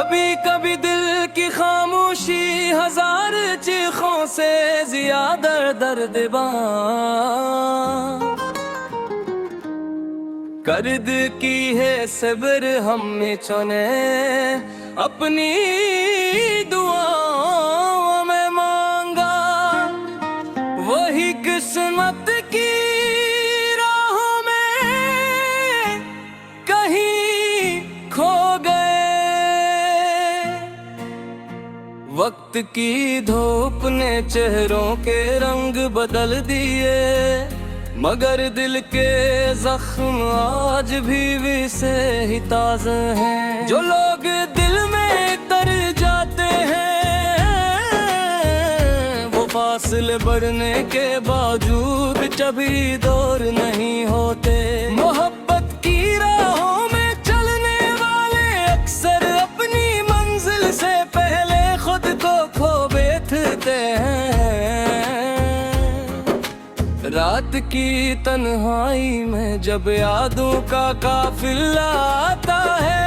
कभी कभी दिल की खामोशी हजार चीखों से ज्यादा दर्दबां कर्द की है सब्र हमने चुने अपनी दुआओं में मांगा वही किस्मत की राहों में कहीं खो गए। वक्त की धूप ने चेहरों के रंग बदल दिए मगर दिल के जख्म आज भी से ही ताज़ा हैं। जो लोग दिल में तर जाते हैं वो फासले बढ़ने के बावजूद कभी दूर नहीं होते। मोहब्बत की राहों में चलने वाले अक्सर अपनी मंजिल से पहले खुद को खो बैठते हैं। रात की तन्हाई में जब यादों का काफिला आता है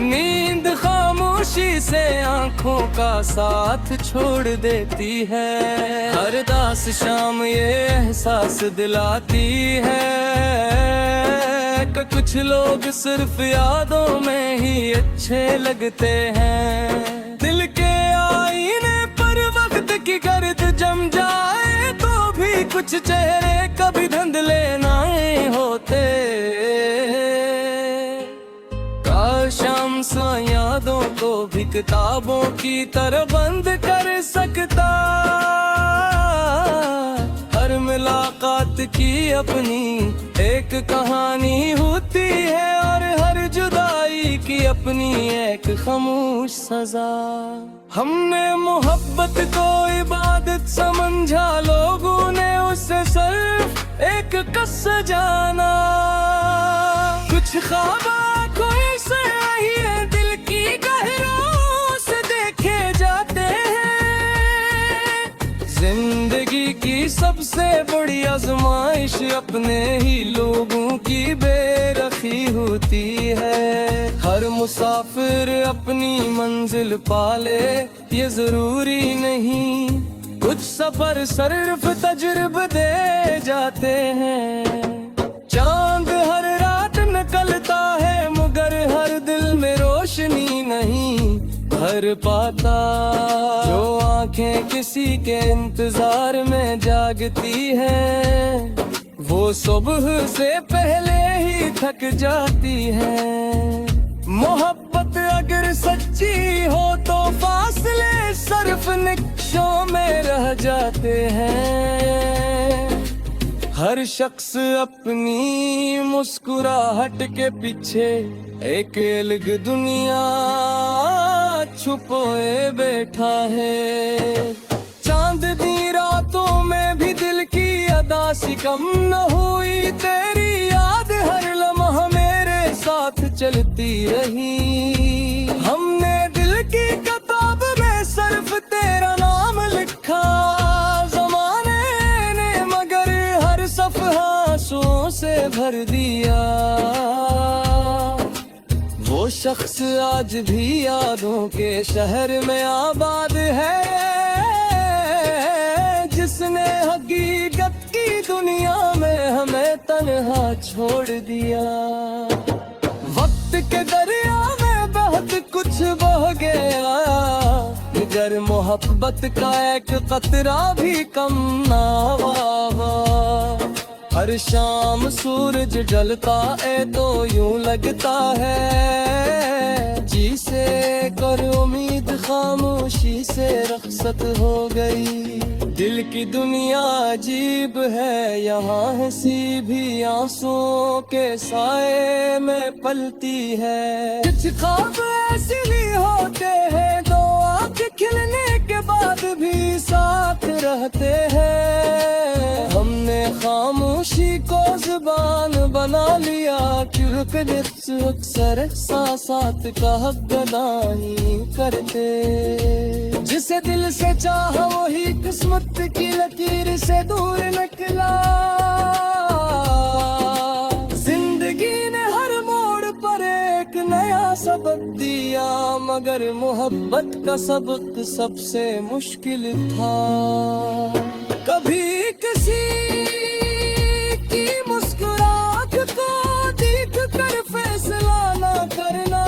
नींद खामोशी से आंखों का साथ छोड़ देती है। हर दास शाम ये एहसास दिलाती है कि कुछ लोग सिर्फ यादों में ही अच्छे लगते हैं। दिल के आईने पर वक्त की गर्द जम जाए कुछ चेहरे कभी धुंधले नहीं होते। काश हम यादों को भी किताबों की तरह बंद कर सकता। हर मुलाकात की अपनी एक कहानी होती है और हर जुदाई की अपनी एक खामोश सजा। हमने मोहब्बत को इबादत समझा लोगों ने उसे सिर्फ एक किस्सा जाना। कुछ ख्वाब कोई से ही है दिल की गहराइयों से देखे जाते हैं। जिंदगी की सबसे बड़ी आजमाइश अपने ही लोगों की बेरखी होती है। हर मुसाफिर अपनी मंजिल पाले ये जरूरी नहीं कुछ सफर सिर्फ तजुर्बे दे जाते हैं। चांद हर रात निकलता है मगर हर दिल में रोशनी नहीं भर पाता। जो आंखें किसी के इंतजार में जागती हैं वो सुबह से पहले ही थक जाती है। मोहब्बत अगर सच्ची हो तो फासले सिर्फ निक्शों में रह जाते हैं। हर शख्स अपनी मुस्कुराहट के पीछे एक अलग दुनिया छुपोए बैठा है। चांदनी रातों में भी दिल की अदा सी कम न हुई तेरी याद हर लम्हा मेरे साथ चलती रही। हमने दिल की किताब में सिर्फ तेरा नाम लिखा ज़माने ने मगर हर सफ़हा आंसुओं से भर दिया। वो शख्स आज भी यादों के शहर में आबाद है जिसने हकीकत की दुनिया में हमें तन्हा छोड़ दिया। वक्त के दरिया में बहुत कुछ बह गया मगर मोहब्बत का एक कतरा भी कम ना हुआ। हर शाम सूरज ढलता है तो यूं लगता है जी से कर उम्मीद खामोशी से रखसत हो गई। दिल की दुनिया अजीब है यहाँ हंसी भी आंसुओं के साए में पलती है। कुछ ख्वाब ऐसे भी होते हैं दो आँख खिलने के बाद भी साथ रहते हैं। हमने खामोशी को जुबान बना लिया क्योंकि अक्सर एहसासात का हक अदा नहीं करते। जिसे दिल से चाहा वही किस्मत की लकीर से दूर निकला। जिंदगी ने हर मोड़ पर एक नया सबक दिया। मगर मोहब्बत का सबक सबसे मुश्किल था। कभी किसी की मुस्कुराहट को देख कर फैसला ना करना,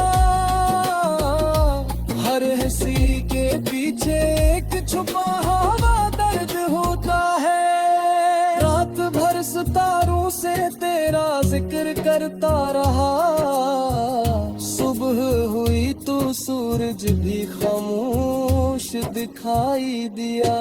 हर हंसी के पीछे एक छुपा हुआ दर्द होता है। रात भर सितारों से तेरा जिक्र करता रहा, सुबह हुई तो सूरज भी खामोश दिखाई दिया।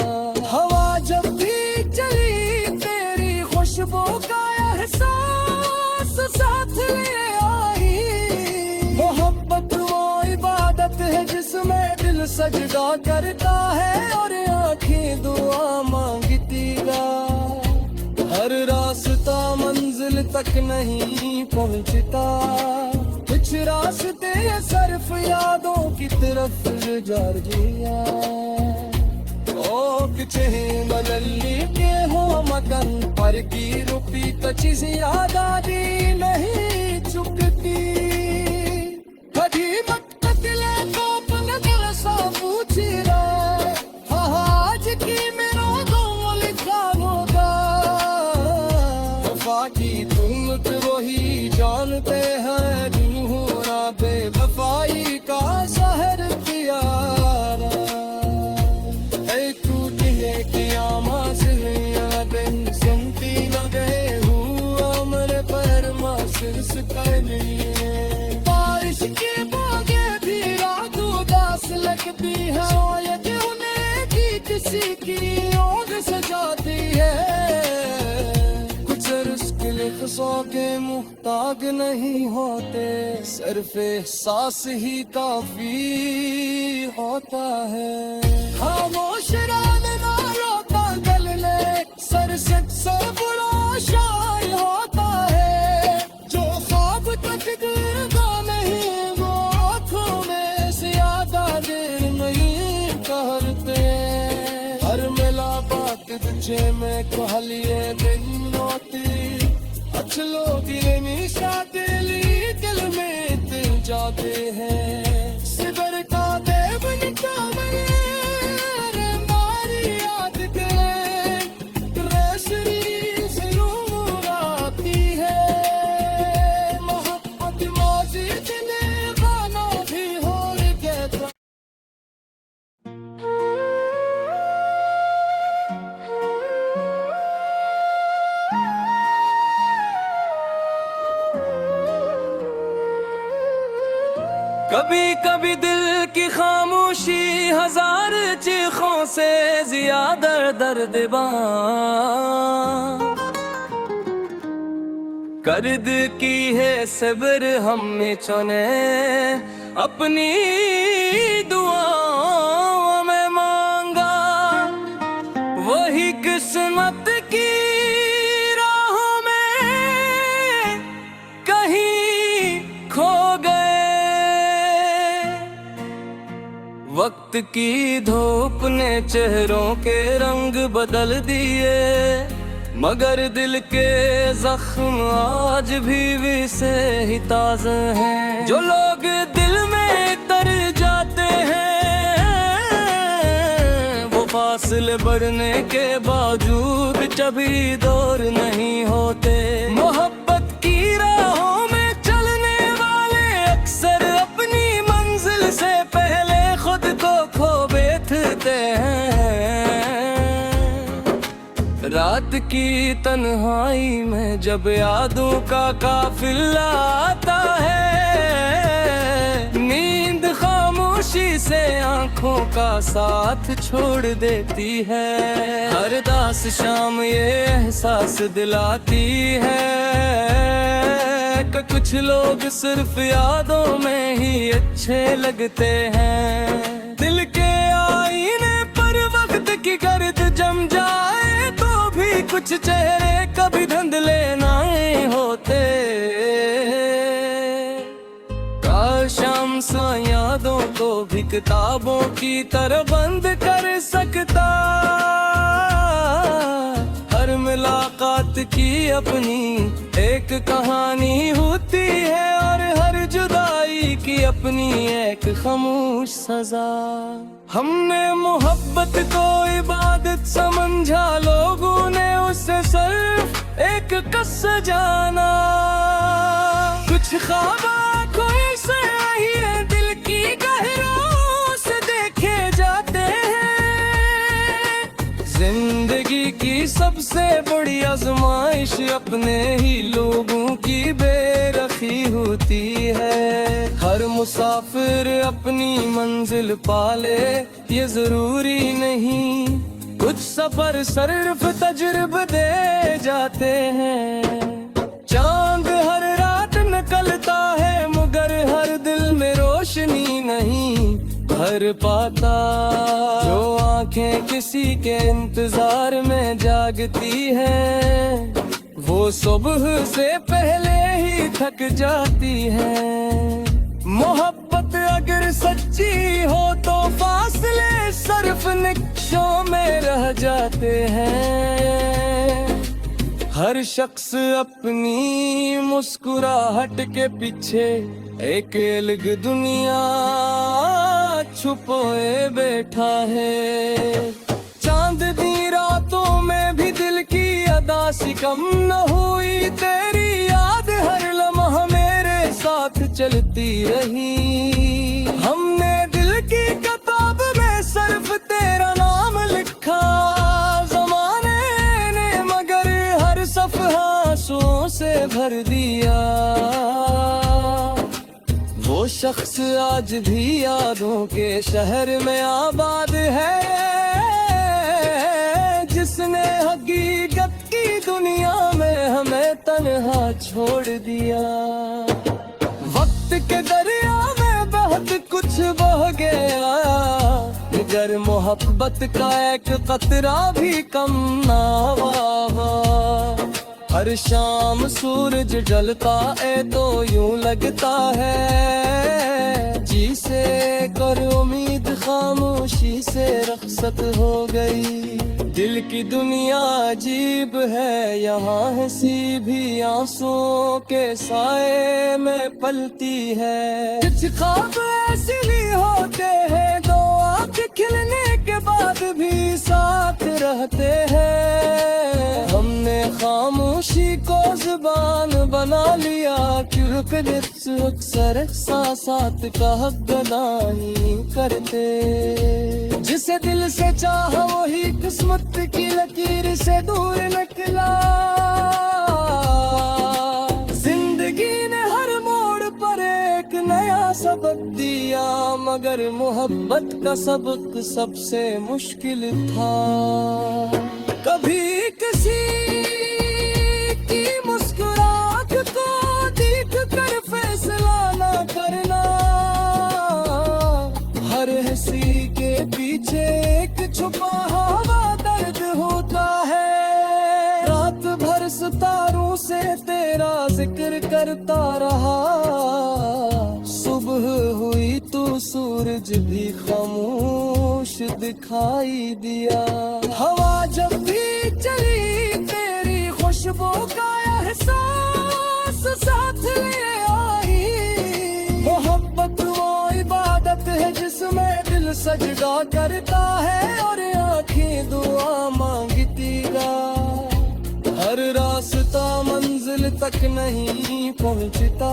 हवा जब भी चली तेरी खुशबू का एहसास साथ ले आई। मोहब्बत वो इबादत है जिसमें दिल सजदा करता है और आंखें दुआ मांगती गा। हर रास्ता मंजिल तक नहीं पहुंचता, कुछ रास्ते सिर्फ यादों की तरफ जा दिया। ओ किचे बदली के हो मगन पर की रुपी तो चीज याद आती नहीं चुकती। कभी मत कतले को पन दिल सा पूछी रहा, आज की मेरा दो लिखा होगा। वफा की तुम तो वही जानते हैं, बेवफाई का शहर प्यारा है। टूटने की दिन सुनती न गए हुआ मेरे पर महसूस कर लिए। बारिश के बागे भी रात उदास लगती है, यदि उन्हें की किसी की ओर सजाती है। सौ के मुहताज नहीं होते, सिर्फ एहसास ही काफी होता है। खामोश रात ना रोता गल ले, सर से बुरा शायर होता है। जो ख्वाब तक गिरता नहीं वो आँखों में ज्यादा देर नहीं करते। हर मिला बात तुझे में कहलिए दिन होती, लोग निशा दिल में दिल जाते हैं। सिबर का देव निकाले मारी याद के जरूर आती है। मोहब्बत मौजिद ने गाना भी हो गया। कभी कभी दिल की खामोशी हजार चीखों से ज्यादा दर्दबां कर्द की है सब्र हमें चुने अपनी दुआओं में मांगा। वही किस्मत की राहों में कहीं खो गए। वक्त की धूप ने चेहरों के रंग बदल दिए, मगर दिल के जख्म आज भी वैसे ही ताज़ा हैं। जो लोग दिल में तर जाते हैं वो फासले बढ़ने के बावजूद कभी दूर नहीं होते। मोहब्बत की राहों में चलने वाले अक्सर अपनी मंजिल से पहले खुद को खो बैठते हैं। रात की तन्हाई में जब यादों का काफिला आता है, नींद खामोशी से आंखों का साथ छोड़ देती है। हर दास शाम ये एहसास दिलाती है कि कुछ लोग सिर्फ यादों में ही अच्छे लगते हैं। दिल के आईने पर वक्त की गर्द जम जाए तो भी कुछ चेहरे कभी धुंधले नहीं होते। काश हम यादों को भी किताबों की तरह बंद कर सकता। हर मिला मुलाकात की अपनी एक कहानी होती है, और हर जुदाई की अपनी एक खामोश सजा। हमने मोहब्बत को इबादत समझा, लोगों ने उसे सिर्फ एक कस्सा जाना। कुछ ख्वाब आँखों से ही है, दिल की गहराइयों से देखे जाते हैं। जिंदगी की सबसे बड़ी आजमाइश अपने ही लोगों की बेरखी होती है। हर मुसाफिर अपनी मंजिल पाले ये जरूरी नहीं, कुछ सफर सिर्फ तजुर्बे दे जाते हैं। चांद हर रात निकलता है, मगर हर दिल में रोशनी नहीं भर पाता। जो आंखें किसी के इंतजार में जागती हैं, वो सुबह से पहले ही थक जाती हैं। मोहब्बत अगर सच्ची हो तो फासले सिर्फ निक्शों में रह जाते हैं। हर शख्स अपनी मुस्कुराहट के पीछे एक अलग दुनिया छुपोए बैठा है। चांद दी रातों में भी दिल की अदा सी कम न हुई, तेरी याद हर लम्हा मेरे साथ चलती रही। हमने दिल की किताब में सिर्फ तेरा नाम लिखा जमाने ने, मगर हर सफ़हा आंसुओं से भर दिया। वो शख्स आज भी यादों के शहर में आबाद है, जिसने हकीकत की दुनिया में हमें तन्हा छोड़ दिया। वक्त के दरिया में बहुत कुछ बह गया, मगर मोहब्बत का एक कतरा भी कम ना हुआ। हर शाम सूरज ढलता है तो यूं लगता है, जिसे कर उम्मीद खामोशी से रखसत हो गई। दिल की दुनिया अजीब है, यहाँ हंसी भी आंसुओं के साए में पलती है। कुछ ख्वाब ऐसे भी होते हैं, दो आँख खिलने के बाद भी साथ रहते हैं। हमने खामोशी को जुबान बना लिया, क्योंकि अक्सर एहसासात का हक अदा नहीं करते। जिसे दिल से चाहा वही किस्मत की लकीर से दूर निकला। जिंदगी ने हर मोड़ पर एक नया सबक दिया, मगर मोहब्बत का सबक सबसे मुश्किल था। कभी किसी की मुस्कुराहट को देख कर फैसला ना करना, हर हंसी के पीछे एक छुपा हुआ दर्द होता है। रात भर सितारों से तेरा जिक्र करता रहा, सुबह हुई तो सूरज भी खामोश दिखाई दिया। हवा जब भी चली तेरी खुशबू का एहसास साथ ले आई। मोहब्बत वो इबादत है जिसमें दिल सजदा करता है और आँखें दुआ मांगती गा। हर रास्ता मंजिल तक नहीं पहुँचता,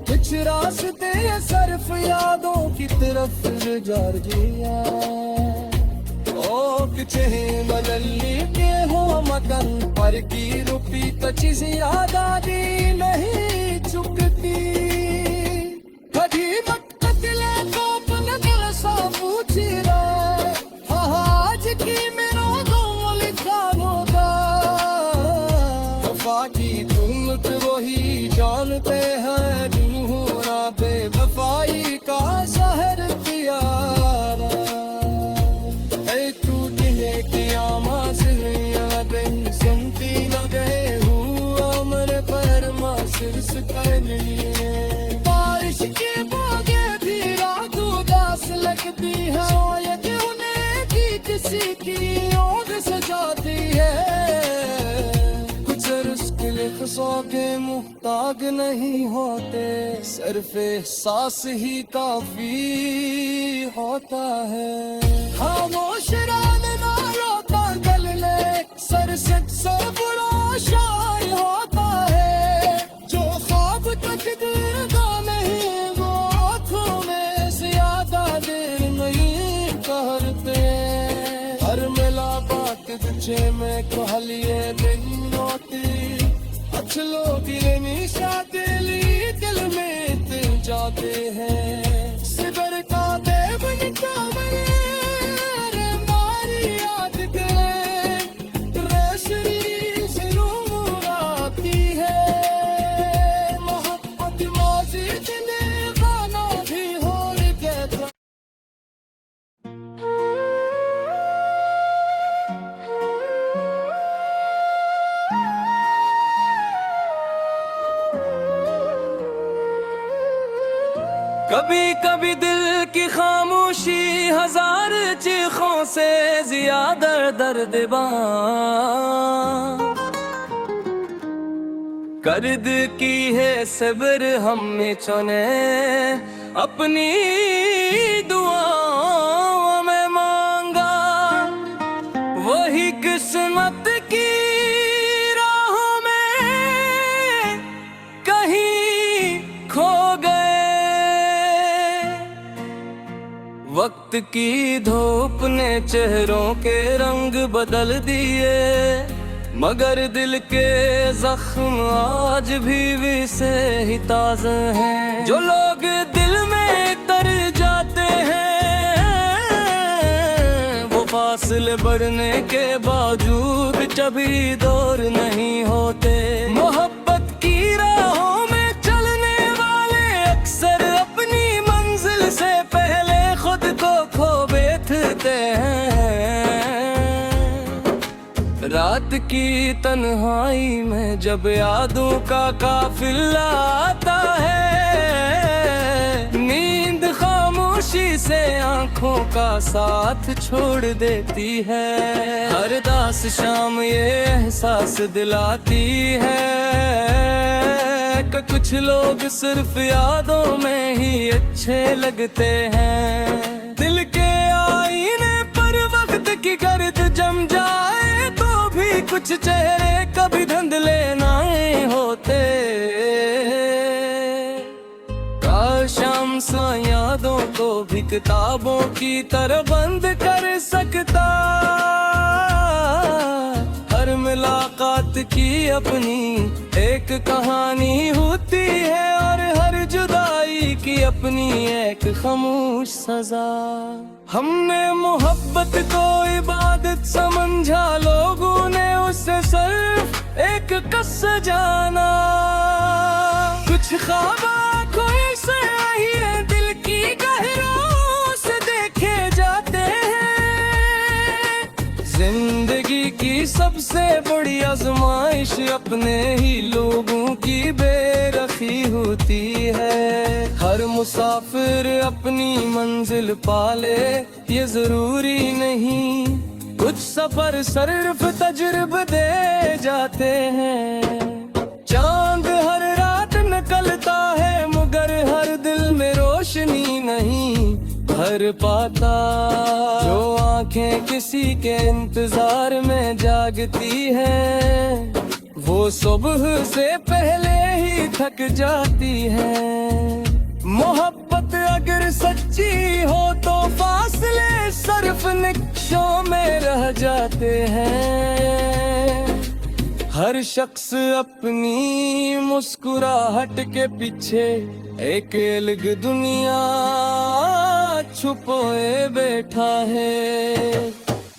कुछ रास्ते सिर्फ यादों की तरफ गुजार गया। ओ किचे मनल्ली के हो मकन पर की रुपी तो चीज याद आती नहीं चुकती। कभी वक्त दिले को अपना दिल सा पूछी रहे, आज की मेरा दो लिखा होगा। वफा की कीमत वही जानते हैं, ढूंढना बेवफाई का शहर प्यारा। ऐ टूटने की आवाज़ें यादें सुनती न गए हुआ मेरे पर मासिर कर लिए। बारिश के बागे भी रात उदास लगती है, शायद उन्हें भी किसी की ओर सजाती है। सौ के मुहताज नहीं होते, सिर्फ एहसास ही काफी होता है। खामोश रात ना रोता गल ले, सर से बुरा शायर होता है। जो ख्वाब तकदीर का नहीं, वो आँखों में ज्यादा देर नहीं करते। हर मिला बात तुझे में कहलिए नहीं होती, अच्छलो गिरनी शादिली दिल में दिल जाते हैं। सिगर का देव निकाले मारी याद करे, रेशरी से रूह आती है। मोहब्बत मौजी दिले गाना भी हो गया। कभी कभी दिल की खामोशी हजार चीखों से ज्यादा दर्दबां कर्द की है सब्र हमें चुने, अपनी दुआओं में मांगा। वही किस्मत की राहों में कहीं खो गए। वक्त की धूप ने चेहरों के रंग बदल दिए, मगर दिल के जख्म आज भी से ही ताज़ा हैं। जो लोग दिल में तर जाते हैं, वो फासले बढ़ने के बावजूद कभी दूर नहीं होते। मोहब्बत की राहों में चलने वाले अक्सर अपनी मंजिल से पहले खुद को खो बैठते हैं। रात की तन्हाई में जब यादों का काफिला आता है, नींद खामोशी से आंखों का साथ छोड़ देती है। हर दास शाम ये एहसास दिलाती है कि कुछ लोग सिर्फ यादों में ही अच्छे लगते हैं। दिल के आईने पर वक्त की गर्द जम जाए तो भी कुछ चेहरे कभी धुंधले नहीं होते। काश शाम सा यादों को भी किताबों की तरह बंद कर सकता। हर मुलाकात की अपनी एक कहानी होती है, और हर जुदाई की अपनी एक खामोश सजा। हमने मोहब्बत को इबादत समझा, लोगों ने उसे सिर्फ एक कस जाना। कुछ ख्वाब आँखों से ही है, दिल की गहराइयों से देखे जाते हैं। जिंदगी की सबसे बड़ी आजमाइश अपने ही लोगों की बेरखी होती है। हर मुसाफिर अपनी मंजिल पाले ये जरूरी नहीं, कुछ सफर सिर्फ तजुर्बे दे जाते हैं। चांद हर रात निकलता है, मगर हर दिल में रोशनी नहीं भर पाता। जो आंखें किसी के इंतजार में जागती हैं, वो सुबह से पहले ही थक जाती है। मोहब्बत अगर सच्ची हो तो फासले सिर्फ निक्शों में रह जाते हैं। हर शख्स अपनी मुस्कुराहट के पीछे एक अलग दुनिया छुपोए बैठा है।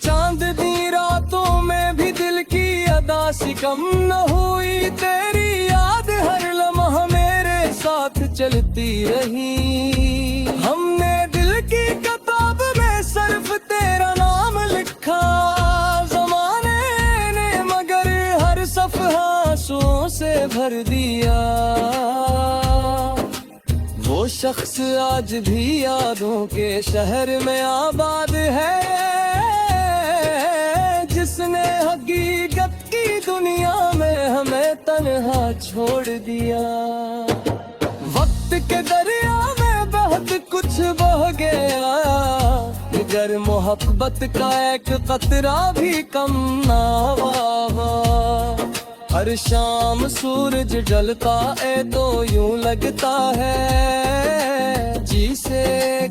चांद दी रातों में भी दिल की अदा सी कम न हुई, तेरी याद हर लम्हा मेरे साथ चलती रही। हमने दिल की किताब में सिर्फ तेरा नाम लिखा, जमाने ने मगर हर सफ़हा आंसुओं से भर दिया। वो शख्स आज भी यादों के शहर में आबाद है, जिसने हकीकत की दुनिया में हमें तन्हा छोड़ दिया। वक्त के दरिया में बहुत कुछ बह गया, मगर मोहब्बत का एक कतरा भी कम ना हुआ। हर शाम सूरज ढलता है तो यूं लगता है जिसे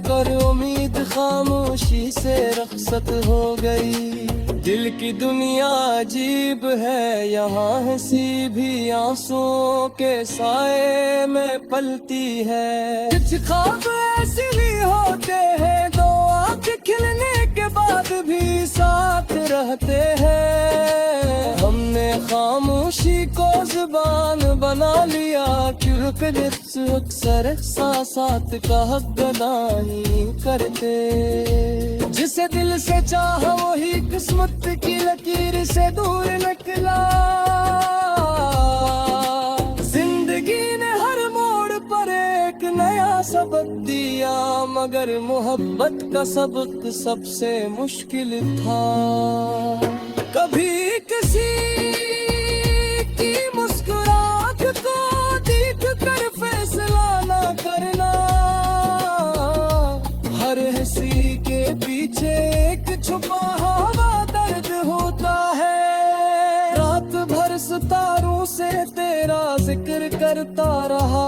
कर उम्मीद खामोशी से रखसत हो गई। दिल की दुनिया अजीब है, यहाँ हंसी भी आंसुओं के साए में पलती है। कुछ ख्वाब ऐसे भी होते हैं, दो आँख खिलने के बाद भी साथ रहते हैं। हमने खामोशी को जुबान बना लिया, क्योंकि अक्सर एहसासात का हक अदा नहीं करते। जिसे दिल से चाहा वही किस्मत की लकीर से दूर निकला। जिंदगी ने हर मोड़ पर एक नया सबक दिया, मगर मोहब्बत का सबक सबसे मुश्किल था। कभी किसी की मुस्कुराहट को देख कर फैसला ना करना, हर हंसी के पीछे एक छुपा हुआ दर्द होता है। रात भर सितारों से तेरा जिक्र करता रहा,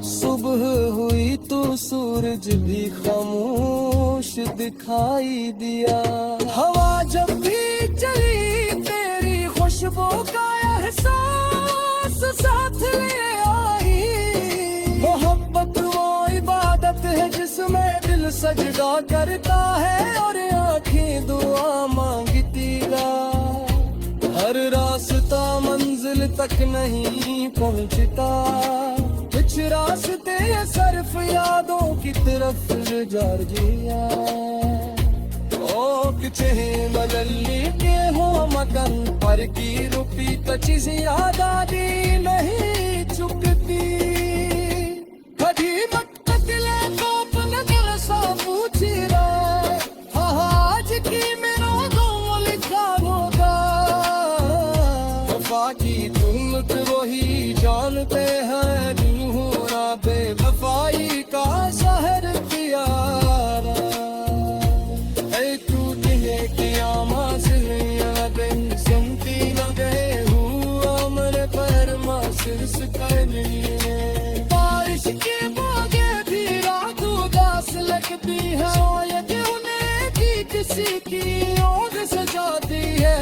सुबह हुई तो सूरज भी खामोश दिखाई दिया। हवा जब भी चली तेरी खुशबू का एहसास साथ ले आई। मोहब्बत वो इबादत है जिसमें दिल सजदा करता है और आँखें दुआ मांगती गा। हर रास्ता मंजिल तक नहीं पहुँचता, कुछ रास्ते सिर्फ यादों की तरफ जा जिया। ओ किथे बदली के हो मगन पर की रुपी कचीज याद आदि नहीं चुकती। कभी वक्त दिले तो अपने दिल सा पूछी रहे, आज की मेरा गम लिखा होगा। वफा की कीमत वही जानते हैं, बेवफाई का शहर प्यारा। ऐ टूटने की आवाज़ें सुनती न गए हुआ मेरे पर महसूस करने। बारिश के बागे भी रात उदास लगती है, शायद उन्हें भी किसी की ओर सजाती है।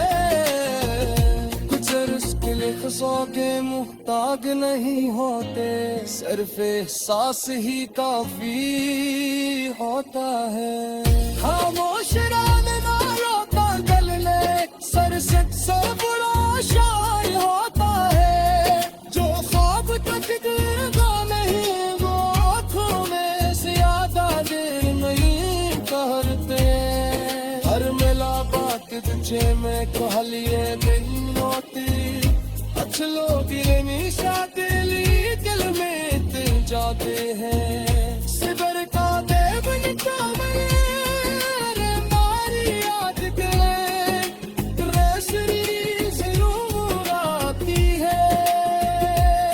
ख्वाहिशों के मुहताज नहीं होते, सिर्फ एहसास ही काफी होता है। खामोश रात ना रोता गल ले, सर से बुरा शायर होता है। जो ख्वाब तक गिरता नहीं वो आँखों में ज्यादा देर नहीं करते। हर मिला बात तुझे में कहलिए दिन होती, लोग निशा दिल में जाते हैं। सिबर का देव मारी याद जरूर आती है।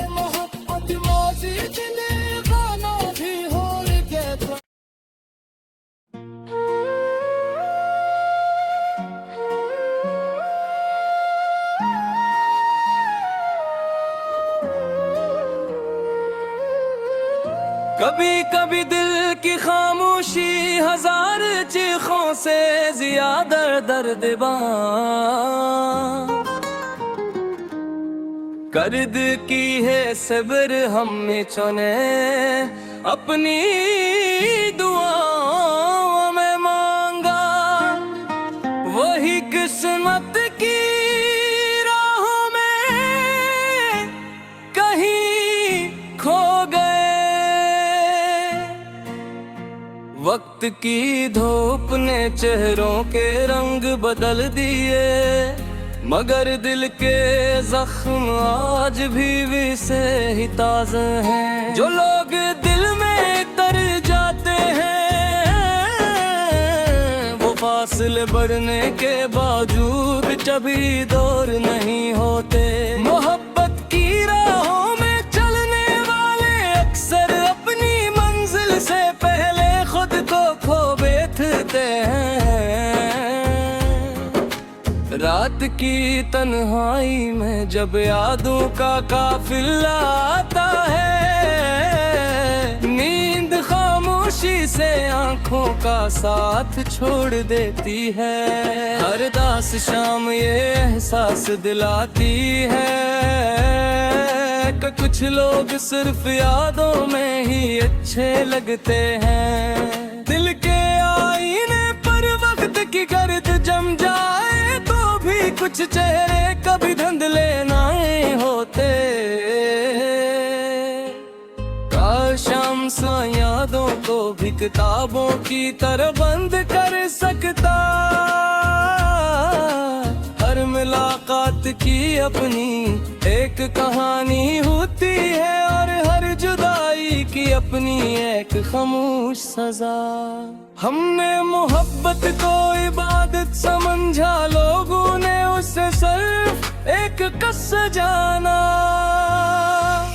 मोहब्बत माजी दिले गाना भी हो गया। कभी कभी दिल की खामोशी हजार चीखों से ज्यादा दर्दबां कर्द की है सब्र हमने चुने अपनी दुआओं में मांगा। वही किस्मत की राहों में कहीं खो गए। वक्त की धूप ने चेहरों के रंग बदल दिए, मगर दिल के जख्म आज भी से ही ताज़ा हैं। जो लोग दिल में तर जाते हैं वो पास फासले बढ़ने के बावजूद कभी दूर नहीं होते। मोहब्बत की राहों में चलने वाले अक्सर अपनी मंजिल से पहले खुद को खो बैठते हैं। रात की तन्हाई में जब यादों का काफिला आता है, नींद खामोशी से आंखों का साथ छोड़ देती है। हर दास शाम ये एहसास दिलाती है कि कुछ लोग सिर्फ यादों में ही अच्छे लगते हैं। दिल के आईने पर वक्त की गर्द जम जाए तो भी कुछ चेहरे कभी धुंधले नहीं होते। काश हम सा यादों को भी किताबों की तरह बंद कर सकता। हर मुलाकात की अपनी एक कहानी होती है और हर जुदाई की अपनी एक खामोश सजा। हमने मोहब्बत को इबादत समझा, लोगों ने उसे सिर्फ एक कस्सा जाना।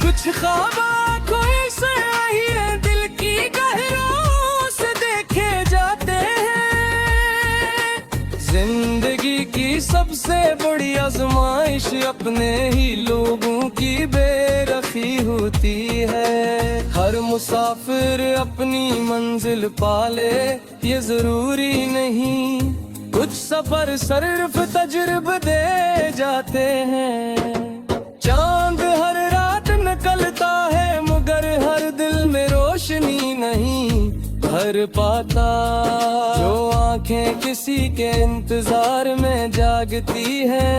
कुछ ख्वाब आँखों से आई है, दिल की गहराइयों से देखे जाते हैं। जिंदगी की सबसे बड़ी आजमाइश अपने ही लोगों की बेरखी होती है। हर मुसाफिर अपनी मंजिल पाले ये जरूरी नहीं, कुछ सफर सिर्फ तजुर्बे दे जाते हैं। चांद हर रात निकलता है मगर हर दिल में रोशनी नहीं भर पाता। जो आंखें किसी के इंतजार में जागती है,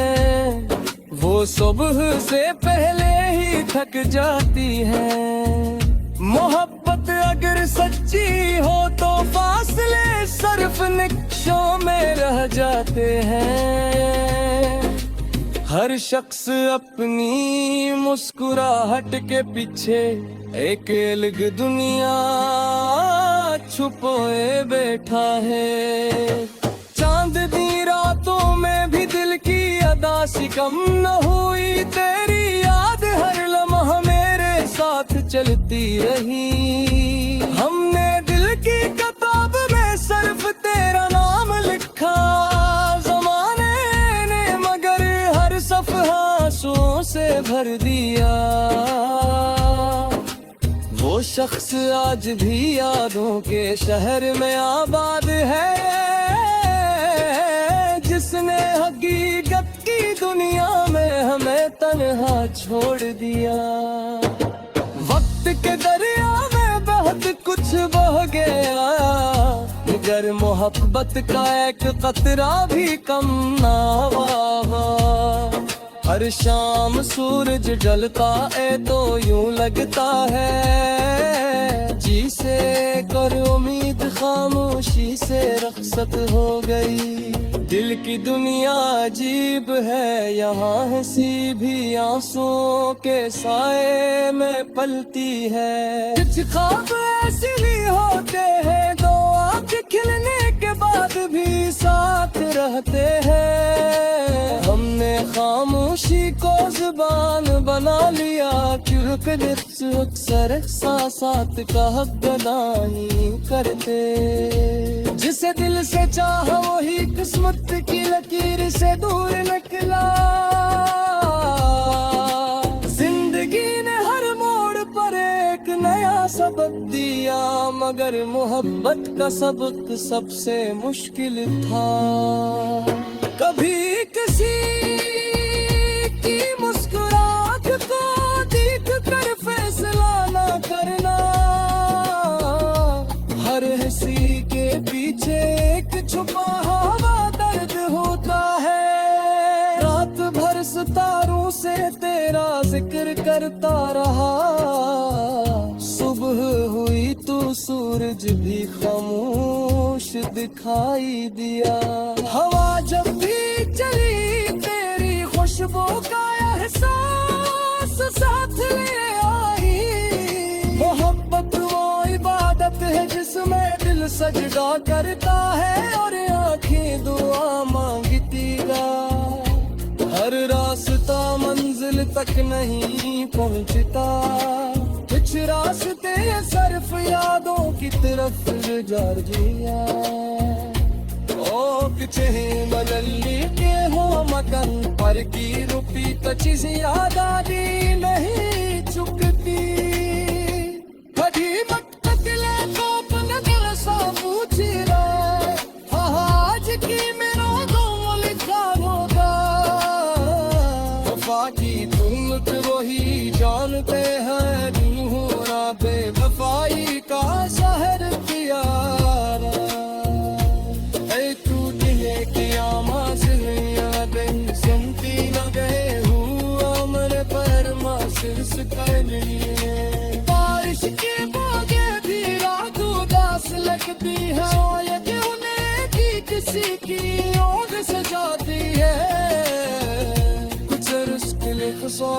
वो सुबह से पहले ही थक जाती है। मोहब्बत अगर सच्ची हो तो फासले सिर्फ निक्शों में रह जाते हैं। हर शख्स अपनी मुस्कुराहट के पीछे एक अलग दुनिया छुपोए बैठा है। चांदनी रातों में भी दिल की अदा सी कम न हुई, तेरी याद हर लम्हा मेरे साथ चलती रही। हमने दिल की किताब में सिर्फ तेरा नाम लिखा, जमाने ने मगर हर सफ़हा आंसुओं से भर दिया। वो शख्स आज भी यादों के शहर में आबाद है, जिसने हकीकत की दुनिया में हमें तन्हा छोड़ दिया। वक्त के दरिया में बहुत कुछ बह गया, मगर मोहब्बत का एक कतरा भी कम ना हुआ। हर शाम सूरज ढलता है तो यूं लगता है जी से कर उम्मीद खामोशी से रखसत हो गई। दिल की दुनिया अजीब है, यहाँ हंसी भी आंसुओं के साए में पलती है। कुछ ख्वाब ऐसे भी होते हैं, दो आँख खिलने के बाद भी साथ रहते हैं। हमने खामोशी को जुबान बना लिया, क्योंकि अक्सर एहसासात का हक नहीं करते। जिसे दिल से चाहा वही किस्मत की लकीर से दूर निकला। जिंदगी ने हर मोड़ पर एक नया सबक दिया, मगर मोहब्बत का सबक सबसे मुश्किल था। कभी किसी की मुस्कुराहट को देख कर फैसला ना करना, हर हंसी के पीछे एक छुपा हुआ दर्द होता है। रात भर सितारों से तेरा जिक्र करता रहा, सुबह हुई तो सूरज भी खामोश दिखाई दिया। हवा जब भी चली तेरी खुशबू का एहसास साथ ले आई। मोहब्बत वो इबादत है जिसमें दिल सजदा करता है और आँखें हर रास्ता मंजिल तक नहीं पहुंचता, कुछ रास्ते सिर्फ यादों की तरफ जा दिया। ओ किचे बदली के हो मगन पर की रुपी तो चीज याद आदि नहीं चुकती। कभी मटकले तो अपन दिल सा पूछ रहा, आज की मेरा दो लिखा होगा। वफा की तुम तो वही जानते हैं, दूहरा बेवफाई का शहर प्यारा। ऐ टूटने की आमाज़ यादें सुनती न गए हुआ मन पर महसूस कर लिए। बारिश के बागे भी रात उदास लगती है, ये क्यों की किसी की ओर सजाती है। कुछ रिश्ते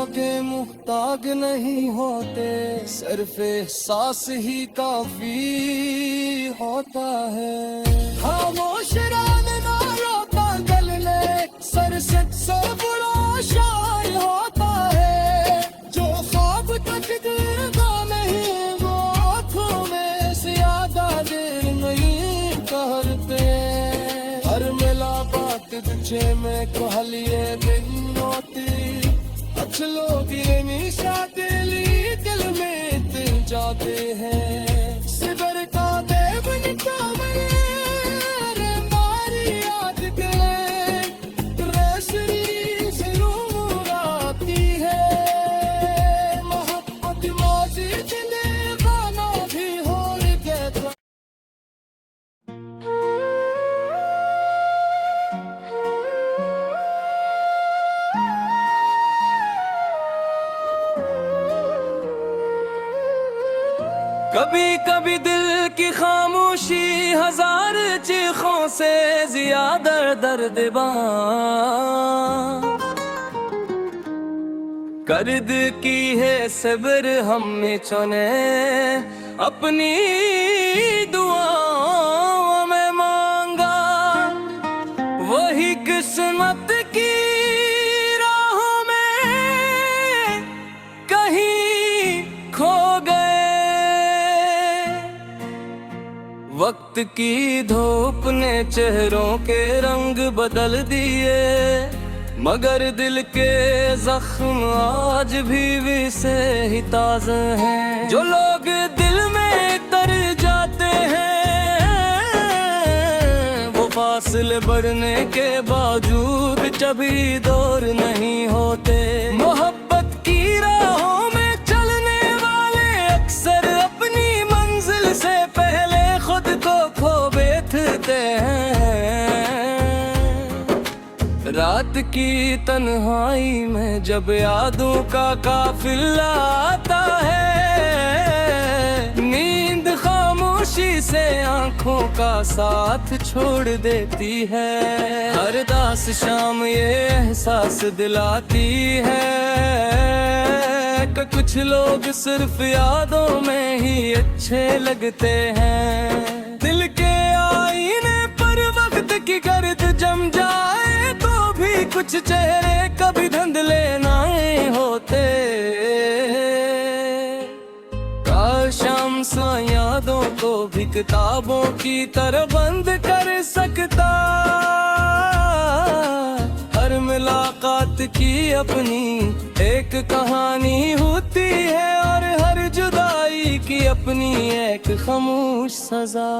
के मुहताज नहीं होते, सिर्फ एहसास ही काफी होता है। खामोश रात ना रोता गल ले, सर से बुरा शायर होता है। जो ख्वाब तकदीरदा नहीं वो आँखों में ज्यादा देर नहीं करते। हर मिला बात तुझे में कहलिए दिन होती, कुछ लोग ये निशा दिल में दिल जाते हैं। सिबर का देव निकाले रे मारी याद गए, रेसरी से नूर आती है। मोहब्बत मौजी दिले गाना भी हो गया। कभी कभी दिल की खामोशी हजार चीखों से ज्यादा दर्दबां कर्द की है सब्र हमें चुने, अपनी दुआओं में मांगा। वही किस्मत की राहों में कहीं खो गए। वक्त की धूप ने चेहरों के रंग बदल दिए, मगर दिल के जख्म आज भी से ही ताज़ा हैं। जो लोग दिल में तर जाते हैं, वो फासले बढ़ने के बावजूद कभी दूर नहीं होते। मोहब्बत की राहों में चलने वाले अक्सर अपनी मंजिल से पहले खुद को खो बैठते हैं। रात की तन्हाई में जब यादों का काफिला आता है, नींद खामोशी से आंखों का साथ छोड़ देती है। हर दास शाम ये एहसास दिलाती है कि कुछ लोग सिर्फ यादों में ही अच्छे लगते हैं। दिल के आईने पर वक्त की गर्द जम जाए तो भी कुछ चेहरे कभी धुंधले नहीं होते। काश हम सा यादों को भी किताबों की तरह बंद कर सकता। हर मुलाकात की अपनी एक कहानी होती है, और हर जुदाई की अपनी एक खामोश सजा।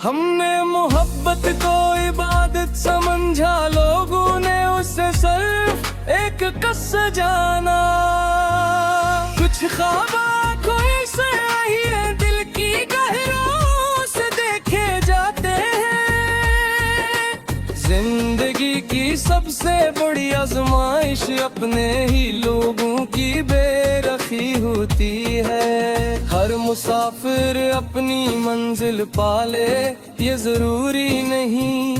हमने मोहब्बत को इबादत समझा, लोगों ने उसे सिर्फ एक कस जाना। कुछ ख्वाब कोई से ही है, दिल की गहराइयों से देखे जाते हैं। जिंदगी की सबसे बड़ी आजमाइश अपने ही लोगों की बेरखी होती है। हर मुसाफिर अपनी मंजिल पाले ये जरूरी नहीं,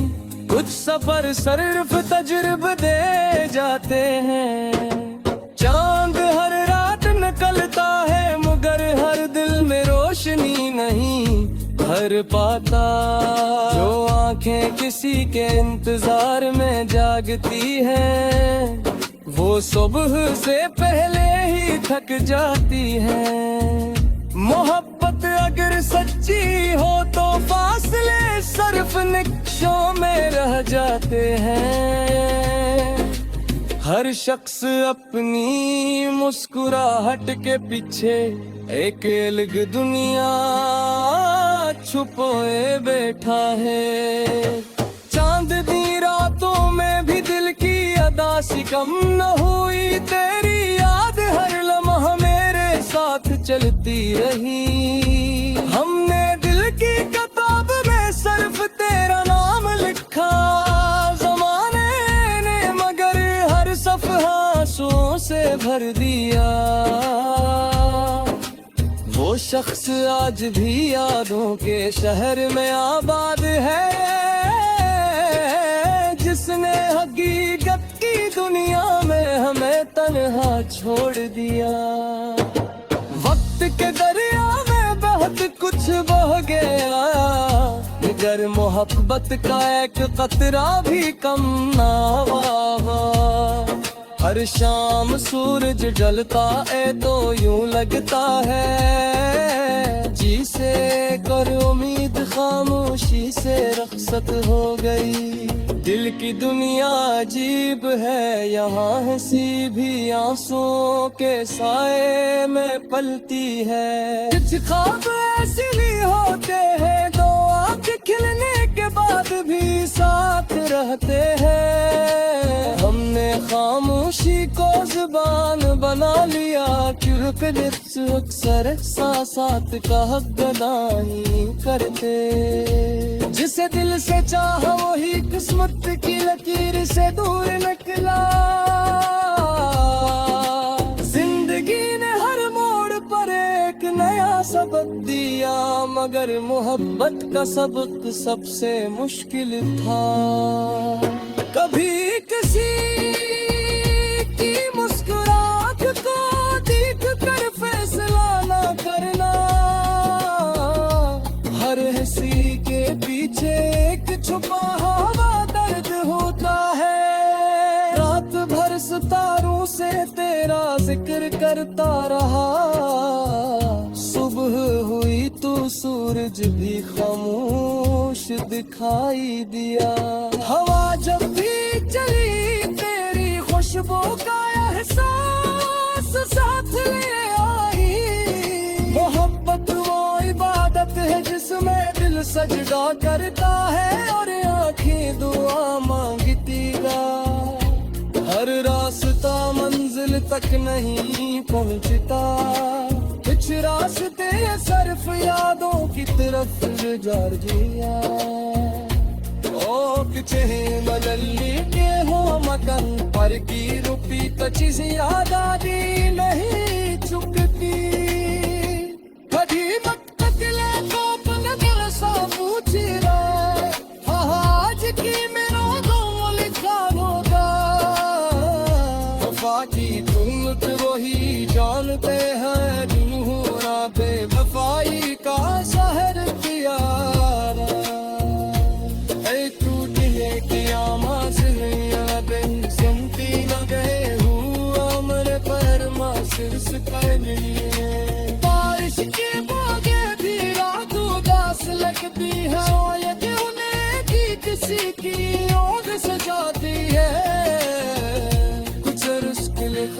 कुछ सफर सिर्फ तजुर्बे दे जाते हैं। चांद हर रात निकलता है, मगर दिल में रोशनी नहीं भर पाता। जो आँखें आंखें किसी के इंतजार में जागती हैं, वो सुबह से पहले ही थक जाती हैं। मोहब्बत अगर सच्ची हो तो फासले सिर्फ निक्शों में रह जाते हैं। हर शख्स अपनी मुस्कुराहट के पीछे एक अलग दुनिया छुपोए बैठा है। चांदनी रातों में भी दिल की अदा सी कम न हुई, तेरी याद हर लम्हा मेरे साथ चलती रही। हमने दिल की किताब में सिर्फ तेरा नाम लिखा, जमाने ने मगर हर सफ़हा आंसुओं से भर दिया। वो शख्स आज भी यादों के शहर में आबाद है, जिसने हकीकत की दुनिया में हमें तन्हा छोड़ दिया। वक्त के दरिया में बहुत कुछ बह गया, मगर मोहब्बत का एक कतरा भी कम ना हुआ। हर शाम सूरज ढलता है तो यूं लगता है, जिसे कर उम्मीद खामोशी से रखसत हो गई। दिल की दुनिया अजीब है, यहाँ हंसी भी आंसुओं के साए में पलती है। कुछ ख्वाब ऐसे भी होते हैं, दो आँख खिलने के बाद भी साथ रहते हैं। हमने खामोशी को जुबान बना लिया, क्योंकि लिप्स अक्सर एहसासात का हक अदा ही करते। जिसे दिल से चाहा वही किस्मत की लकीर से दूर निकला। जिंदगी ने हर मोड़ पर एक नया सबक दिया, मगर मोहब्बत का सबक सबसे मुश्किल था। कभी किसी की मुस्कुराहट को देख कर फैसला ना करना, हर हंसी के पीछे एक छुपा हुआ दर्द होता है। रात भर सितारों से तेरा जिक्र करता रहा, सुबह हुई तो सूरज भी खामोश दिखाई दिया। हवा जब भी चली तेरी खुशबू का एहसास साथ ले आई। मोहब्बत वो इबादत है जिसमें दिल सजदा करता है और आंखें दुआ मांगती गा। हर रास्ता मंजिल तक नहीं पहुंचता, कुछ रास्ते सिर्फ यादों की तरफ गुजार दिया। ओ किचे मलल्ली के हो मगन पर की रुपी तो चीज याद आती नहीं चुकती। कभी मत तकले को अपना दिल सा पूछ रहा, आज की मेरा दो लिखा होगा। वफा की तुम तो वही जानते हैं, बेवफाई का शहर प्यारा। ऐ टूटे कियामा से यादें सुनती न गए हुआ मेरे पर मासिर्स कर लिए। बारिश के बागे भी रात उदास लगती है, शायद उन्हें की किसी की याद सजाती है।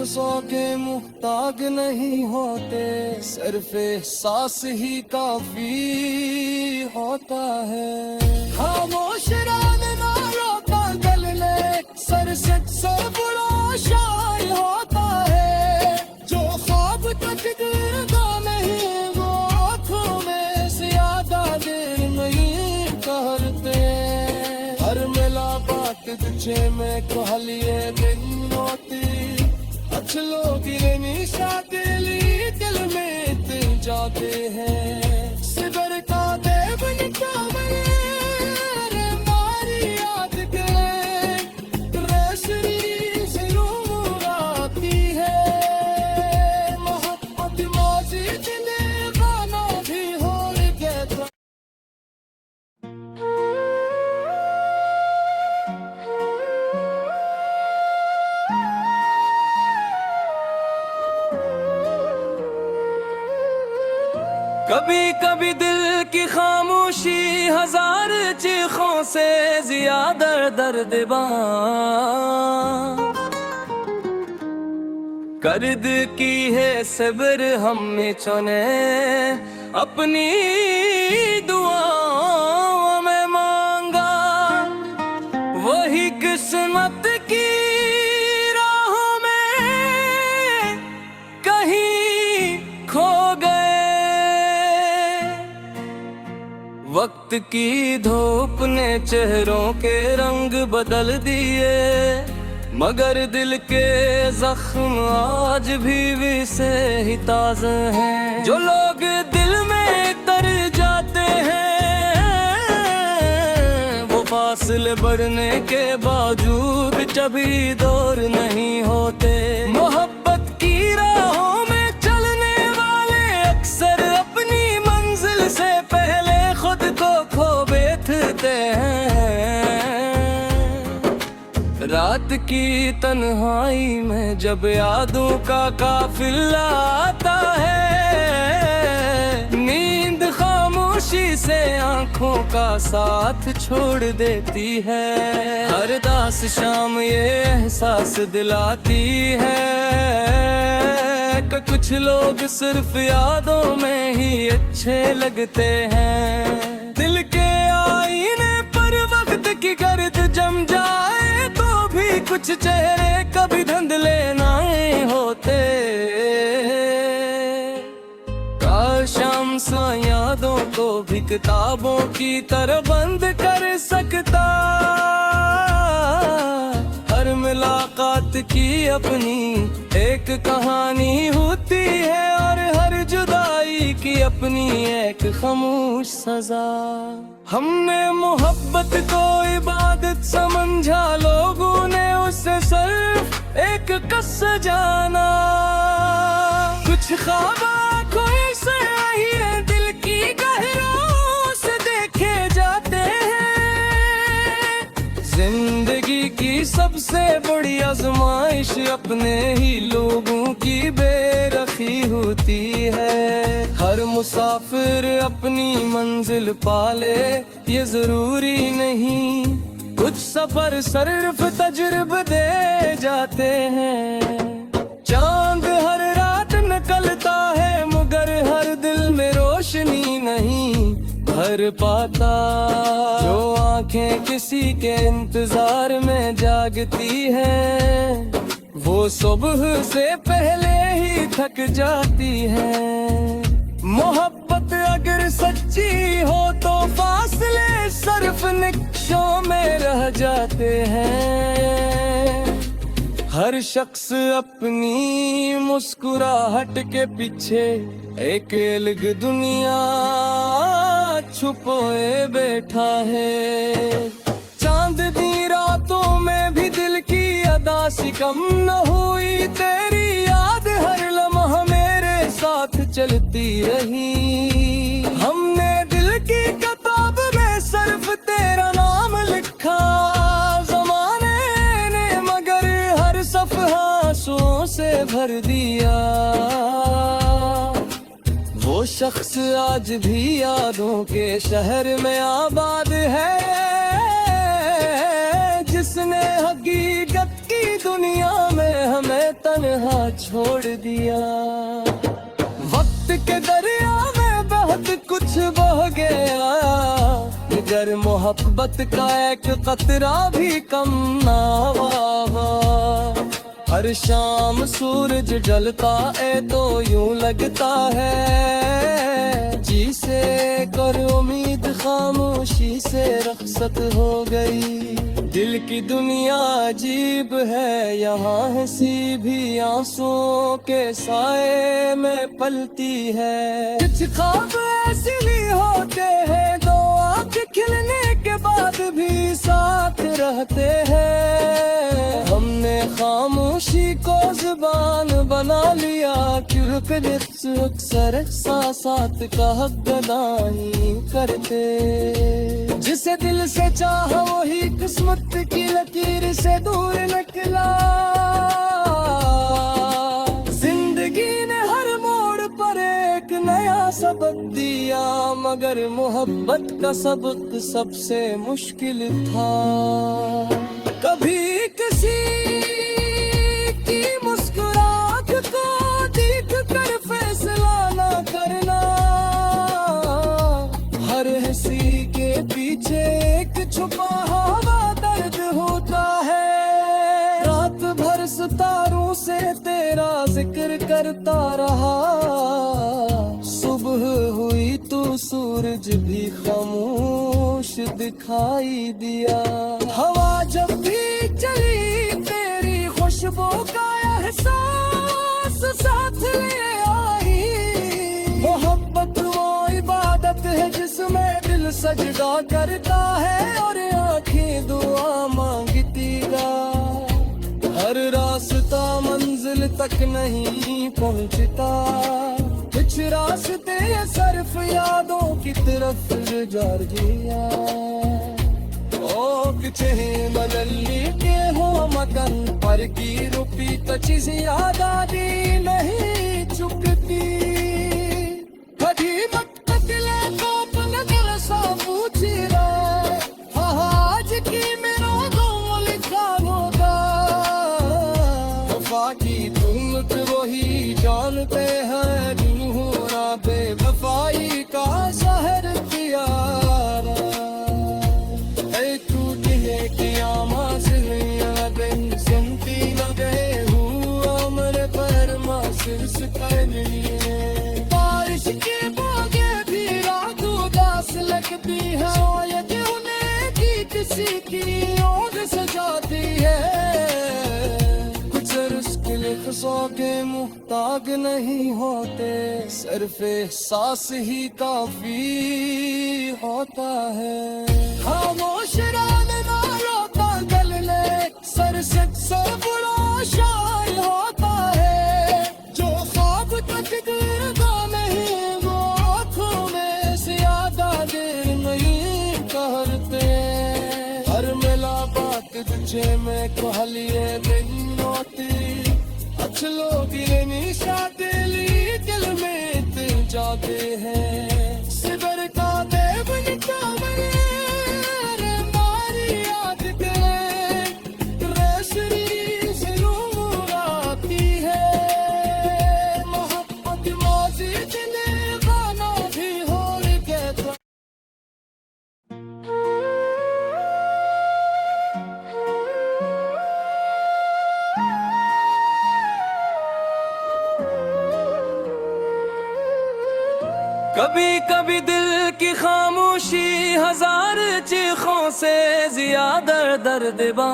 सौ के मुहताज नहीं होते, सिर्फ एहसास ही काफी होता है। खामोश रात ना रोता दिल ने, सर से बड़ा शायर होता है। जो ख्वाब तक गिरता नहीं वो आँखों में ज्यादा देर नहीं करते। हर मिला बात तुझे में कहलिए दिन होती, लोग निशा दिल में जाते हैं। सिबर का देव निकाले मारी याद के रेशरी से रूह आती है। मोहब्बत मौजी दिले गाना भी हो गया। कभी कभी दिल की खामोशी हजार चीखों से ज्यादा दर्दबां कर्द की है सब्र हमें चुने अपनी दुआओं में मांगा वही किस्मत की राहों में कहीं खो गए। वक्त की धूप ने चेहरों के रंग बदल दिए मगर दिल के जख्म आज भी से ही ताज़ा हैं। जो लोग दिल में तर जाते हैं वो फासले बढ़ने के बावजूद कभी दूर नहीं होते। मोहब्बत की राहों में चलने वाले अक्सर अपनी मंजिल से पहले खुद को खो बैठते हैं। रात की तन्हाई में जब यादों का काफिला आता है नींद खामोशी से आंखों का साथ छोड़ देती है। हर दास शाम ये एहसास दिलाती है कि कुछ लोग सिर्फ यादों में ही अच्छे लगते हैं। दिल के आईने पर वक्त की गर्द जम जाए कुछ चेहरे कभी धुंधले नहीं होते। काश हम सा यादों को भी किताबों की तरह बंद कर सकता। हर मुलाकात की अपनी एक कहानी होती है और हर जुदाई की अपनी एक खामोश सजा। हमने मोहब्बत को इबादत समझा लोगों ने उसे सिर्फ एक कस जाना। कुछ ख्वाब आँखों से आई है दिल की गहराइयों से देखे जाते हैं। जिंदगी की सबसे बड़ी आजमाइश अपने ही लोगों की बेरखी होती है। हर मुसाफिर अपनी मंजिल पाले ये जरूरी नहीं कुछ सफर सिर्फ तजुर्बे दे जाते हैं। चांद हर रात निकलता है मगर हर दिल में रोशनी नहीं भर पाता। जो आंखें किसी के इंतजार में जागती हैं वो सुबह से पहले ही थक जाती है। मोहब्बत अगर सच्ची हो तो फासले सिर्फ निक्शों में रह जाते हैं। हर शख्स अपनी मुस्कुराहट के पीछे एक अलग दुनिया छुपोए बैठा है। चांदनी रातों में भी दिल की अदा सी कम न हुई तेरी याद हर लम्हा मेरे साथ चलती रही। हमने दिल की किताब में सिर्फ तेरा नाम लिखा ज़माने ने मगर हर सफ़हा आंसुओं से भर दिया। वो शख्स आज भी यादों के शहर में आबाद है जिसने हकीकत की दुनिया में हमें तन्हा छोड़ दिया। वक्त के दरिया में बहुत कुछ बह गया मगर मोहब्बत का एक कतरा भी कम ना हुआ। हर शाम सूरज ढलता है तो यूं लगता है जिसे कर उम्मीद खामोशी से रखसत हो गई। दिल की दुनिया अजीब है यहाँ हंसी भी आंसुओं के साए में पलती है। कुछ ख्वाब ऐसे भी होते हैं दो आँख खिलने के बाद भी साथ रहते हैं। हमने खामोशी को जुबान बना लिया क्योंकि अक्सर एहसासात का हक अदा नहीं करते। जिसे दिल से चाहा वही किस्मत की लकीर से दूर निकला। जिंदगी ने हर मोड़ पर एक नया सबक दिया। मगर मोहब्बत का सबक सबसे मुश्किल था। कभी किसी की मुस्कुराहट को देख कर फैसला ना करना, हर हंसी के पीछे एक छुपा हुआ दर्द होता है। रात भर सितारों से तेरा जिक्र करता रहा, सुबह हुई तो सूरज भी खामोश दिखाई दिया। हवा जब भी चली तेरी खुशबू का एहसास साथ ले आई। मोहब्बत वो इबादत है जिसमें दिल सजदा करता है और आंखें दुआ मांगती गा। हर रास्ता मंजिल तक नहीं पहुंचता, कुछ रास्ते सिर्फ यादों की तरफ गुजार गया। ओ किथे बदली के हो मगन पर की रुपी तो चीज याद आती नहीं चुकती। कभी वक्त दिले को अपना दिल सा पूछी रहा, आज की मेरा दो लिखा होगा। वफा की तुम वही जानते हैं, बेवफाई का शहर प्यारा है। टूटी है कियामत दिन सुनती न गए हुआ मेरे पर मासिस कर लिए। बारिश के बागे भी रात उदास लगती है, शायद उन्हें की किसी की ओर सजाती है। सौ के मुहताज नहीं होते, सिर्फ एहसास ही काफी होता है। खामोश रान ना रोता गल ले, सर से बड़ा शायर होता है। जो ख्वाब तक गिरता नहीं वो आँखों में ज्यादा देर नहीं करते। हर मिला बात तुझे में कहलिए नहीं होती, लोग निशा दिल में जाते हैं। सिबर का देव मारी याद करे, रेशरी से नूर आती है। मोहब्बत मौजी दिले गाना भी हो गया। कभी कभी दिल की खामोशी हजार चीखों से ज्यादा दर्दबां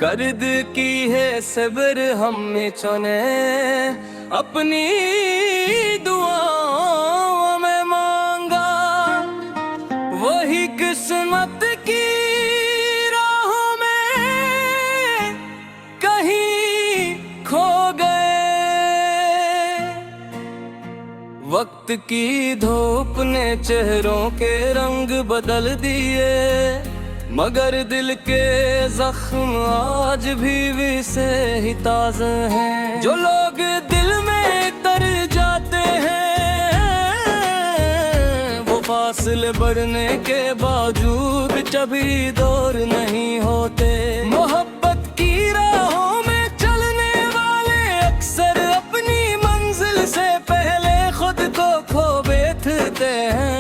कर्द की है सब्र हमें चुने, अपनी दुआओं में मांगा। वही किस्मत की राहों में कहीं खो गए। वक्त की धूप ने चेहरों के रंग बदल दिए, मगर दिल के जख्म आज भी से ही ताज़ा हैं। जो लोग दिल में तर जाते हैं, वो फासले बढ़ने के बावजूद कभी दूर नहीं होते। मोहब्बत की राहों में चलने वाले अक्सर अपनी मंजिल से पहले खुद को खो बैठते हैं।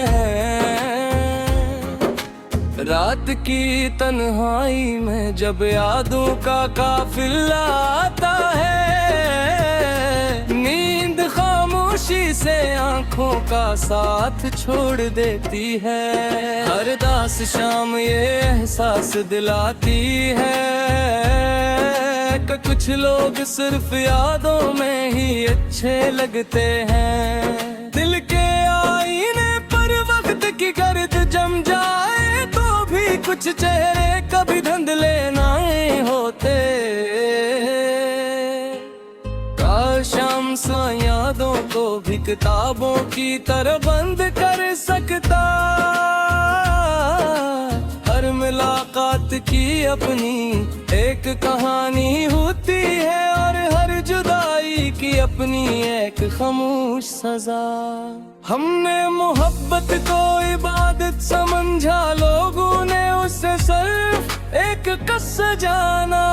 रात की तन्हाई में जब यादों का काफिला आता है, नींद खामोशी से आंखों का साथ छोड़ देती है। हर दास शाम ये एहसास दिलाती है कि कुछ लोग सिर्फ यादों में ही अच्छे लगते हैं। दिल के आईने पर वक्त की गर्द जम जाए तो भी कुछ चेहरे कभी धुंधले नहीं होते। काश हम सा यादों को भी किताबों की तरह बंद कर सकता। हर मुलाकात की अपनी एक कहानी होती है और हर जुदाई की अपनी एक खामोश सजा। हमने मोहब्बत को इबादत समझा, लोगों ने उसे सिर्फ एक कस्सा जाना।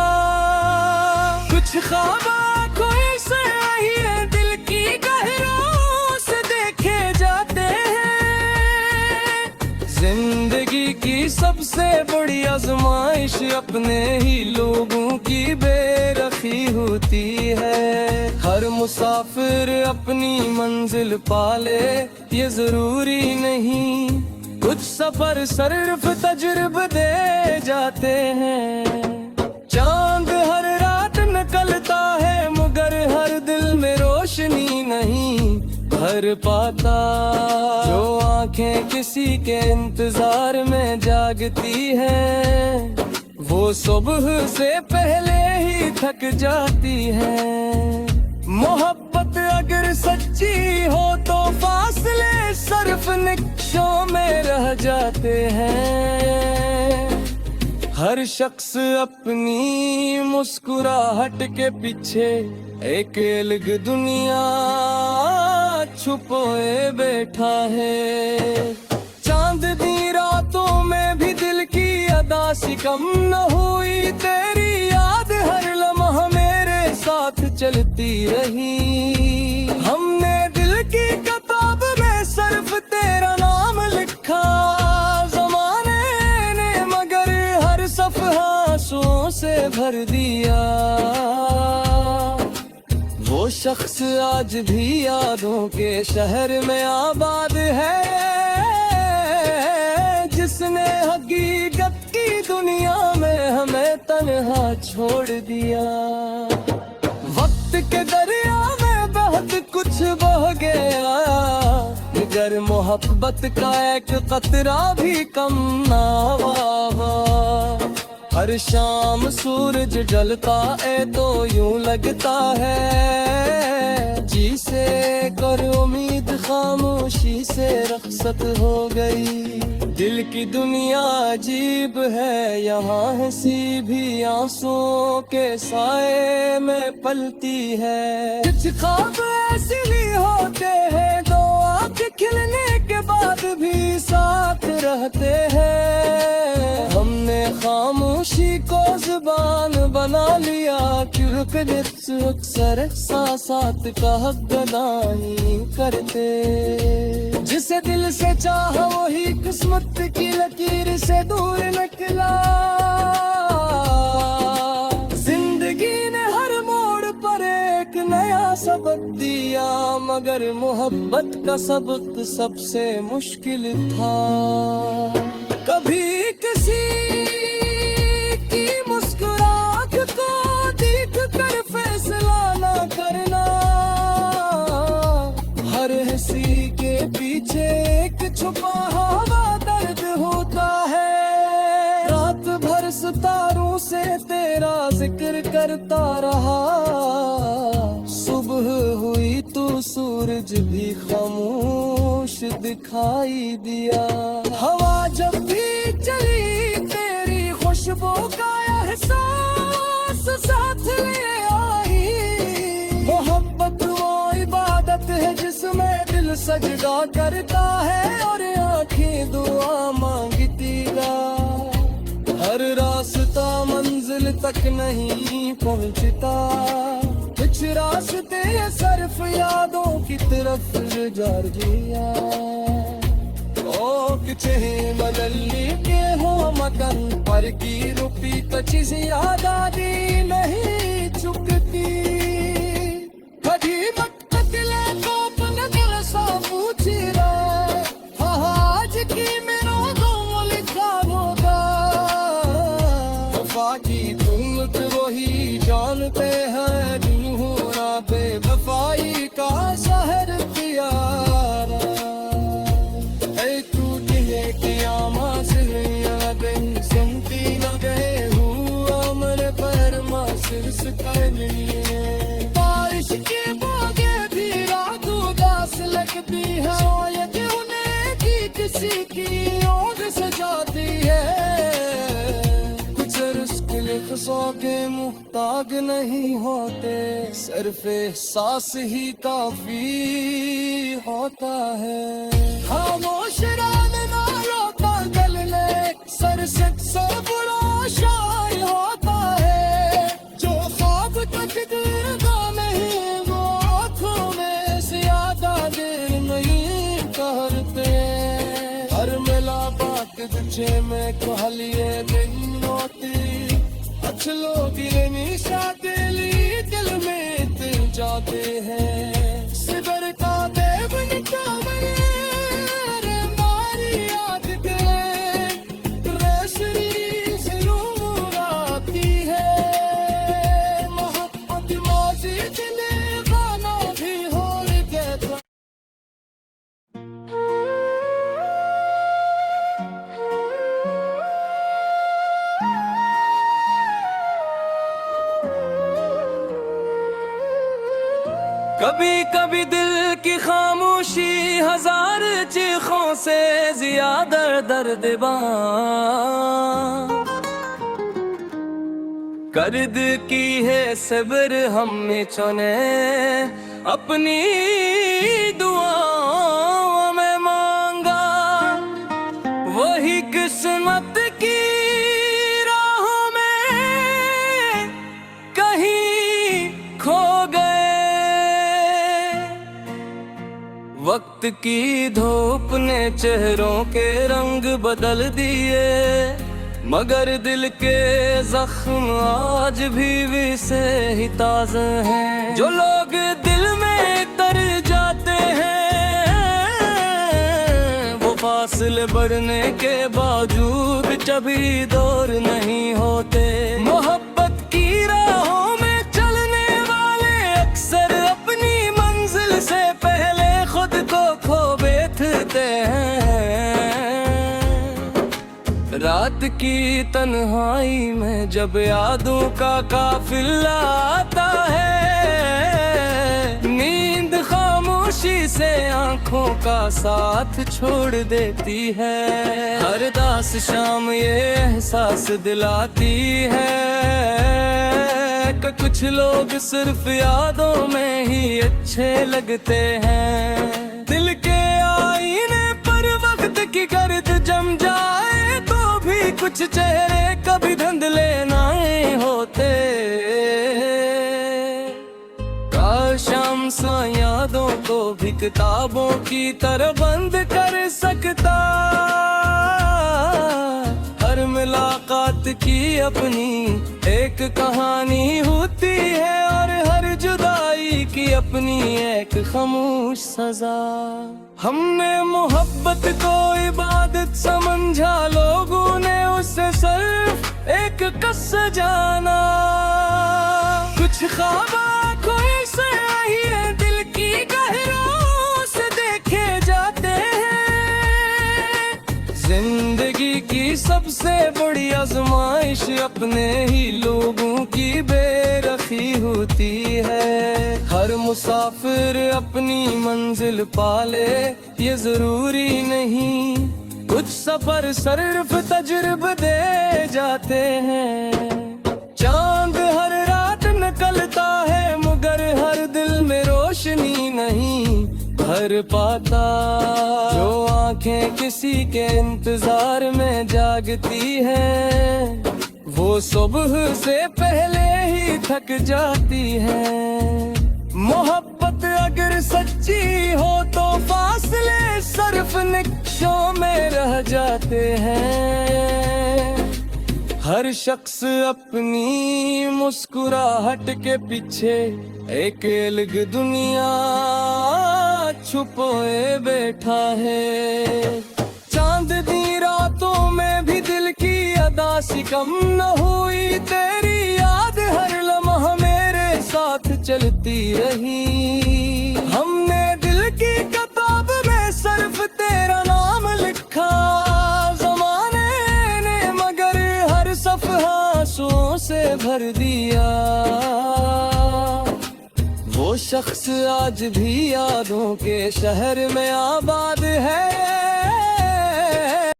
कुछ ख्वाब आँखों से आई है, दिल की गहराइयों से देखे जाते हैं। जिंदगी की सबसे बड़ी आजमाइश अपने ही लोगों की बेरखी होती है। हर मुसाफिर अपनी मंजिल पाले ये जरूरी नहीं, कुछ सफर सिर्फ तजुर्बे दे जाते हैं। चांद हर रात निकलता है, मगर हर दिल में रोशनी नहीं भर पाता। जो आंखें किसी के इंतजार में जागती हैं, वो सुबह से पहले ही थक जाती है। मोहब्बत अगर सच्ची हो तो फासले सिर्फ निक्शों में रह जाते हैं। हर शख्स अपनी मुस्कुराहट के पीछे एक अलग दुनिया छुपोए बैठा है। चांदनी रातों में भी दिल की अदा सी कम न हुई, तेरी याद हर लम्हा मेरे साथ चलती रही। हमने दिल की किताब में सिर्फ तेरा नाम लिखा ज़माने ने, मगर हर सफ़हा आंसुओं से भर दिया। वो शख्स आज भी यादों के शहर में आबाद है, जिसने हकीकत की दुनिया में हमें तन्हा छोड़ दिया। वक्त के दरिया में बहुत कुछ बह गया, मगर मोहब्बत का एक कतरा भी कम ना हुआ। हर शाम सूरज ढलता है तो यूं लगता है, जी से कर उम्मीद खामोशी से रखसत हो गई। दिल की दुनिया अजीब है, यहाँ हंसी भी आंसुओं के साए में पलती है। कुछ ख्वाब ऐसे भी होते हैं, दो आँख खिलने के बाद भी साथ रहते हैं। हमने खामोशी को जुबान बना लिया, क्योंकि अक्सर एहसासात का हक अदा नहीं करते। जिसे दिल से चाहा वही किस्मत की लकीर से दूर निकला। जिंदगी ने हर मोड़ पर एक नया सबक दिया, मगर मोहब्बत का सबक सबसे मुश्किल था। कभी किसी की मुस्कुराहट को देख कर फैसला ना करना, हर हंसी के पीछे एक छुपा हुआ दर्द होता है। रात भर सितारों से तेरा जिक्र करता रहा, सुबह हुई तो सूरज भी खामोश दिखाई दिया। हवा जब भी चली तेरी खुशबू का एहसास साथ ले आई। मोहब्बत वो इबादत है जिसमें दिल सजदा करता है और आंखें दुआ मांगती गा। हर रास्ता मंजिल तक नहीं पहुंचता, कुछ रास्ते सिर्फ यादों की तरफ जा दिया। ओ किचे बदलनी के हो मगन पर की रुपी कचीज याद आदि नहीं चुकती। कभी मकतले को पन दिल सा पूछी रहे, आज की मेरा गम लिखा होगा। वफा की तुम तो वही जानते हैं, जूहरा बेवफाई का शहर प्यारा। ऐ टूटने की आमाज़ यादें सुनती न गए हुआ मेरे पर मासिर कर लिए। बारिश के बागे भी रात उदास लगती है, शायद उन्हें भी किसी की ओर सजाती है। कुछ रुस्क शख्सों के मुहताज नहीं होते, सिर्फ एहसास ही काफी होता है। खामोश रान नारों का गलने सर से बुरा शायर होता है। जो ख्वाब तकदीर नहीं वो आँखों में ज्यादा देर नहीं करते। हर मिला बात तुझे में कहलिए दिन होती, अच्छ लोग ये निशा दिल में तिल जाते हैं। सिबर का देव निकामरे मारी याद के रेसरी जरूर आती है। मोहब्बत मौजी दिले गाना भी हो गया। कभी कभी दिल की खामोशी हजार चीखों से ज्यादा दर्दबां कर्द की है सब्र हमने चुने अपनी दुआओं में मांगा। वही किस्मत की राहों में कहीं खो गए। वक्त की धूप ने चेहरों के रंग बदल दिए, मगर दिल के जख्म आज भी से ही ताज़ा हैं। जो लोग दिल में तर जाते हैं वो फासले बढ़ने के बावजूद कभी दूर नहीं होते। मोहब्बत की राहों में चलने वाले अक्सर अपनी मंजिल से पहले खुद को खो बैठते हैं। रात की तन्हाई में जब यादों का काफिला आता है, नींद खामोशी से आंखों का साथ छोड़ देती है। हर दास शाम ये एहसास दिलाती है कि कुछ लोग सिर्फ यादों में ही अच्छे लगते हैं। दिल के आईने पर वक्त की गर्द जम जाए तो भी कुछ चेहरे कभी धुंधले नहीं होते। काश हम सा यादों को भी किताबों की तरह बंद कर सकता। हर मुलाकात की अपनी एक कहानी होती है और हर जुदाई की अपनी एक खामोश सजा। हमने मोहब्बत को इबादत समझा, लोगों ने उसे सिर्फ एक कस जाना। कुछ ख्वाब आँखों से ही दिल की गहराइयों से देखे जाते हैं। जिंदगी की सबसे बड़ी आजमाइश अपने ही लोगों की बेरखी होती है। हर मुसाफिर अपनी मंजिल पाले ये जरूरी नहीं, कुछ सफर सिर्फ तजुर्बे दे जाते हैं। चांद हर रात निकलता है मगर हर दिल में रोशनी नहीं भर पाता। जो आंखें किसी के इंतजार में जागती हैं वो सुबह से पहले ही थक जाती है। मोहब्बत अगर सच्ची हो तो फासले सिर्फ निक्शों में रह जाते हैं। हर शख्स अपनी मुस्कुराहट के पीछे एक अलग दुनिया छुपोए बैठा है। चांदनी रातों में भी दिल की अदा सी कम न हुई, तेरी याद हर लम्हा मेरे साथ चलती रही। हमने दिल की किताब में सिर्फ तेरा नाम लिखा, जमाने ने मगर हर सफ़हा आंसुओं से भर दिया। वो शख्स आज भी यादों के शहर में आबाद है।